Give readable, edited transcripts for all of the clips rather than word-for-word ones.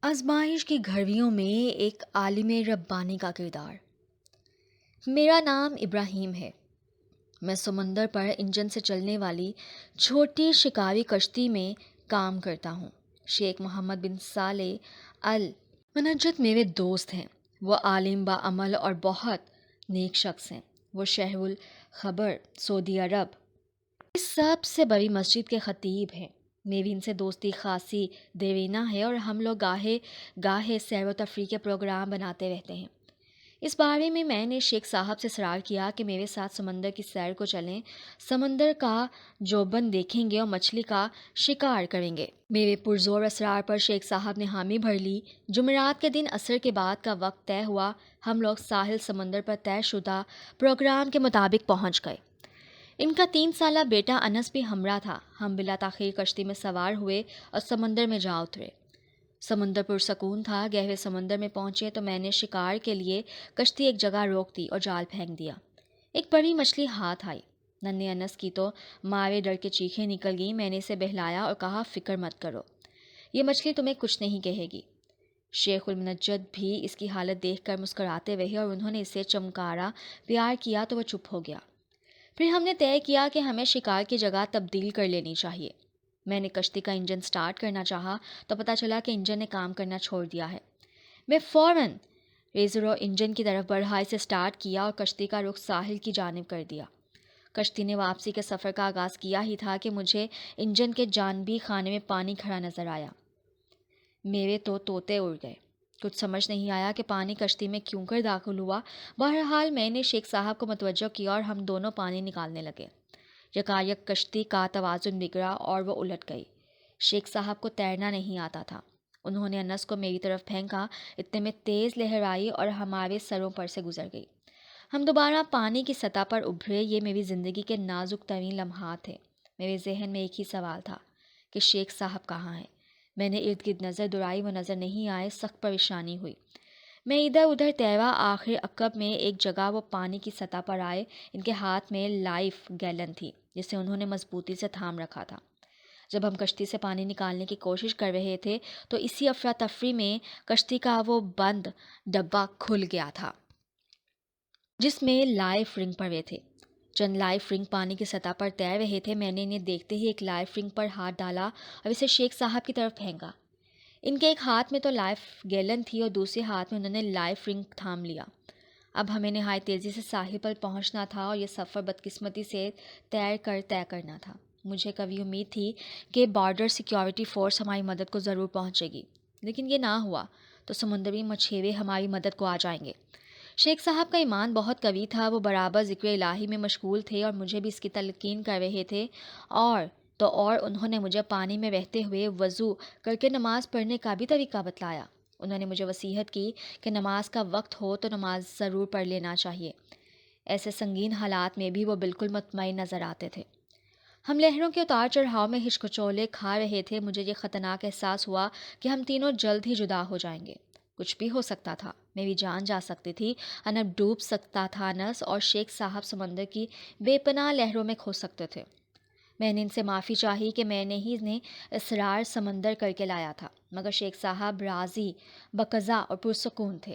آزمائش کی گھڑیوں میں ایک عالم ربانی کا کردار۔ میرا نام ابراہیم ہے۔ میں سمندر پر انجن سے چلنے والی چھوٹی شکاری کشتی میں کام کرتا ہوں۔ شیخ محمد بن صالح المنجد میرے دوست ہیں۔ وہ عالم باعمل اور بہت نیک شخص ہیں۔ وہ شیخ الخبر سعودی عرب کی سب سے بڑی مسجد کے خطیب ہیں۔ میری ان سے دوستی خاصی دیرینہ ہے اور ہم لوگ گاہے گاہے سیر و تفریح کے پروگرام بناتے رہتے ہیں۔ اس بارے میں نے شیخ صاحب سے اصرار کیا کہ میرے ساتھ سمندر کی سیر کو چلیں، سمندر کا جوبن دیکھیں گے اور مچھلی کا شکار کریں گے۔ میرے پرزور اصرار پر شیخ صاحب نے حامی بھر لی۔ جمعرات کے دن عصر کے بعد کا وقت طے ہوا۔ ہم لوگ ساحل سمندر پر طے شدہ پروگرام کے مطابق پہنچ گئے۔ ان کا 3 سالہ بیٹا انس بھی ہمراہ تھا۔ ہم بلا تاخیر کشتی میں سوار ہوئے اور سمندر میں جا اترے۔ سمندر پرسکون تھا۔ گہرے سمندر میں پہنچے تو میں نے شکار کے لیے کشتی ایک جگہ روک دی اور جال پھینک دیا۔ ایک بڑی مچھلی ہاتھ آئی۔ ننھے انس کی تو مارے ڈر کے چیخیں نکل گئیں۔ میں نے اسے بہلایا اور کہا، فکر مت کرو، یہ مچھلی تمہیں کچھ نہیں کہے گی۔ شیخ المنجد بھی اس کی حالت دیکھ کر مسکراتے رہے اور انہوں نے اسے چمکارا پیار کیا تو وہ چپ ہو گیا۔ پھر ہم نے طے کیا کہ ہمیں شکار کی جگہ تبدیل کر لینی چاہیے۔ میں نے کشتی کا انجن سٹارٹ کرنا چاہا تو پتہ چلا کہ انجن نے کام کرنا چھوڑ دیا ہے۔ میں فوراً ریزر و انجن کی طرف بڑھا، اسے سٹارٹ کیا اور کشتی کا رخ ساحل کی جانب کر دیا۔ کشتی نے واپسی کے سفر کا آغاز کیا ہی تھا کہ مجھے انجن کے جانبی خانے میں پانی کھڑا نظر آیا۔ میرے تو طوطے اڑ گئے۔ کچھ سمجھ نہیں آیا کہ پانی کشتی میں کیوں کر داخل ہوا۔ بہرحال میں نے شیخ صاحب کو متوجہ کیا اور ہم دونوں پانی نکالنے لگے۔ یکایک کشتی کا توازن بگڑا اور وہ الٹ گئی۔ شیخ صاحب کو تیرنا نہیں آتا تھا۔ انہوں نے انس کو میری طرف پھینکا۔ اتنے میں تیز لہر آئی اور ہمارے سروں پر سے گزر گئی۔ ہم دوبارہ پانی کی سطح پر ابھرے۔ یہ میری زندگی کے نازک ترین لمحات تھے۔ میرے ذہن میں ایک ہی سوال تھا کہ شیخ صاحب کہاں ہیں؟ میں نے ارد گرد نظر دوڑائی، وہ نظر نہیں آئے۔ سخت پریشانی ہوئی۔ میں ادھر ادھر تیرا، آخر عقب میں ایک جگہ وہ پانی کی سطح پر آئے۔ ان کے ہاتھ میں لائف گیلن تھی جسے انہوں نے مضبوطی سے تھام رکھا تھا۔ جب ہم کشتی سے پانی نکالنے کی کوشش کر رہے تھے تو اسی افراتفری میں کشتی کا وہ بند ڈبہ کھل گیا تھا جس میں لائف رنگ پڑے تھے۔ چند لائف رنگ پانی کی سطح پر تیر رہے تھے۔ میں نے انہیں دیکھتے ہی ایک لائف رنگ پر ہاتھ ڈالا اور اسے شیخ صاحب کی طرف پھینکا۔ ان کے ایک ہاتھ میں تو لائف گیلن تھی اور دوسرے ہاتھ میں انہوں نے لائف رنگ تھام لیا۔ اب ہمیں نہایت تیزی سے ساحل پر پہنچنا تھا اور یہ سفر بدقسمتی سے تیر کر طے کرنا تھا۔ مجھے کبھی امید تھی کہ بارڈر سیکیورٹی فورس ہماری مدد کو ضرور پہنچے گی، لیکن یہ نہ ہوا تو سمندری مچھیرے ہماری مدد کو آ جائیں گے۔ شیخ صاحب کا ایمان بہت قوی تھا۔ وہ برابر ذکر الہی میں مشغول تھے اور مجھے بھی اس کی تلقین کر رہے تھے۔ اور انہوں نے مجھے پانی میں رہتے ہوئے وضو کر کے نماز پڑھنے کا بھی طریقہ بتلایا۔ انہوں نے مجھے وصیت کی کہ نماز کا وقت ہو تو نماز ضرور پڑھ لینا چاہیے۔ ایسے سنگین حالات میں بھی وہ بالکل مطمئن نظر آتے تھے۔ ہم لہروں کے اتار چڑھاؤ میں ہچکچولے کھا رہے تھے۔ مجھے یہ خطرناک احساس ہوا کہ ہم تینوں جلد ہی جدا ہو جائیں گے۔ کچھ بھی ہو سکتا تھا، میری جان جا سکتی تھی، انب ڈوب سکتا تھا انس، اور شیخ صاحب سمندر کی بے پناہ لہروں میں کھو سکتے تھے۔ میں نے ان سے معافی چاہی کہ میں نے ہی انہیں اسرار سمندر کر کے لایا تھا، مگر شیخ صاحب راضی بقضا اور پرسکون تھے۔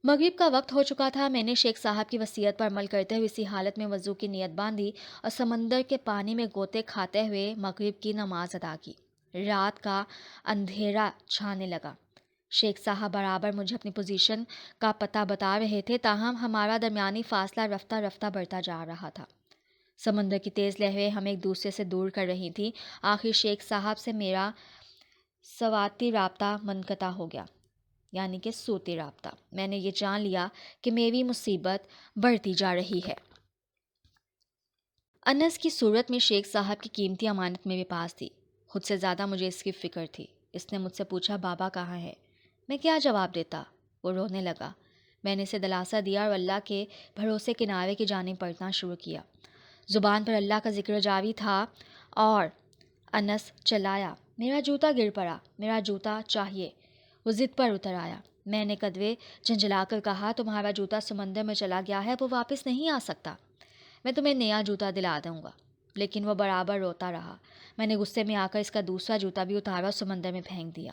مغرب کا وقت ہو چکا تھا۔ میں نے شیخ صاحب کی وصیت پر عمل کرتے ہوئے اسی حالت میں وضو کی نیت باندھی اور سمندر کے پانی میں غوطے کھاتے ہوئے مغرب کی نماز ادا کی۔ رات کا اندھیرا چھانے لگا۔ شیخ صاحب برابر مجھے اپنی پوزیشن کا پتہ بتا رہے تھے، تاہم ہمارا درمیانی فاصلہ رفتہ رفتہ بڑھتا جا رہا تھا۔ سمندر کی تیز لہریں ہمیں ایک دوسرے سے دور کر رہی تھیں۔ آخر شیخ صاحب سے میرا صوتی رابطہ منقطع ہو گیا، یعنی کہ صوتی رابطہ۔ میں نے یہ جان لیا کہ میری مصیبت بڑھتی جا رہی ہے۔ انس کی صورت میں شیخ صاحب کی قیمتی امانت میرے پاس تھی۔ خود سے زیادہ مجھے اس کی فکر تھی۔ اس نے مجھ سے پوچھا، بابا کہاں ہے؟ میں کیا جواب دیتا؟ وہ رونے لگا۔ میں نے اسے دلاسا دیا اور اللہ کے بھروسے کنارے کی جانب بڑھنا شروع کیا۔ زبان پر اللہ کا ذکر جاری تھا اور انس چلایا، میرا جوتا گر پڑا، میرا جوتا چاہیے۔ وہ ضد پر اتر آیا۔ میں نے قدرے جھنجھلا کر کہا، تمہارا جوتا سمندر میں چلا گیا ہے، وہ واپس نہیں آ سکتا۔ میں تمہیں نیا جوتا دلا دوں گا۔ لیکن وہ برابر روتا رہا۔ میں نے غصے میں آ کر اس کا دوسرا جوتا بھی اتارا اور سمندر میں پھینک دیا۔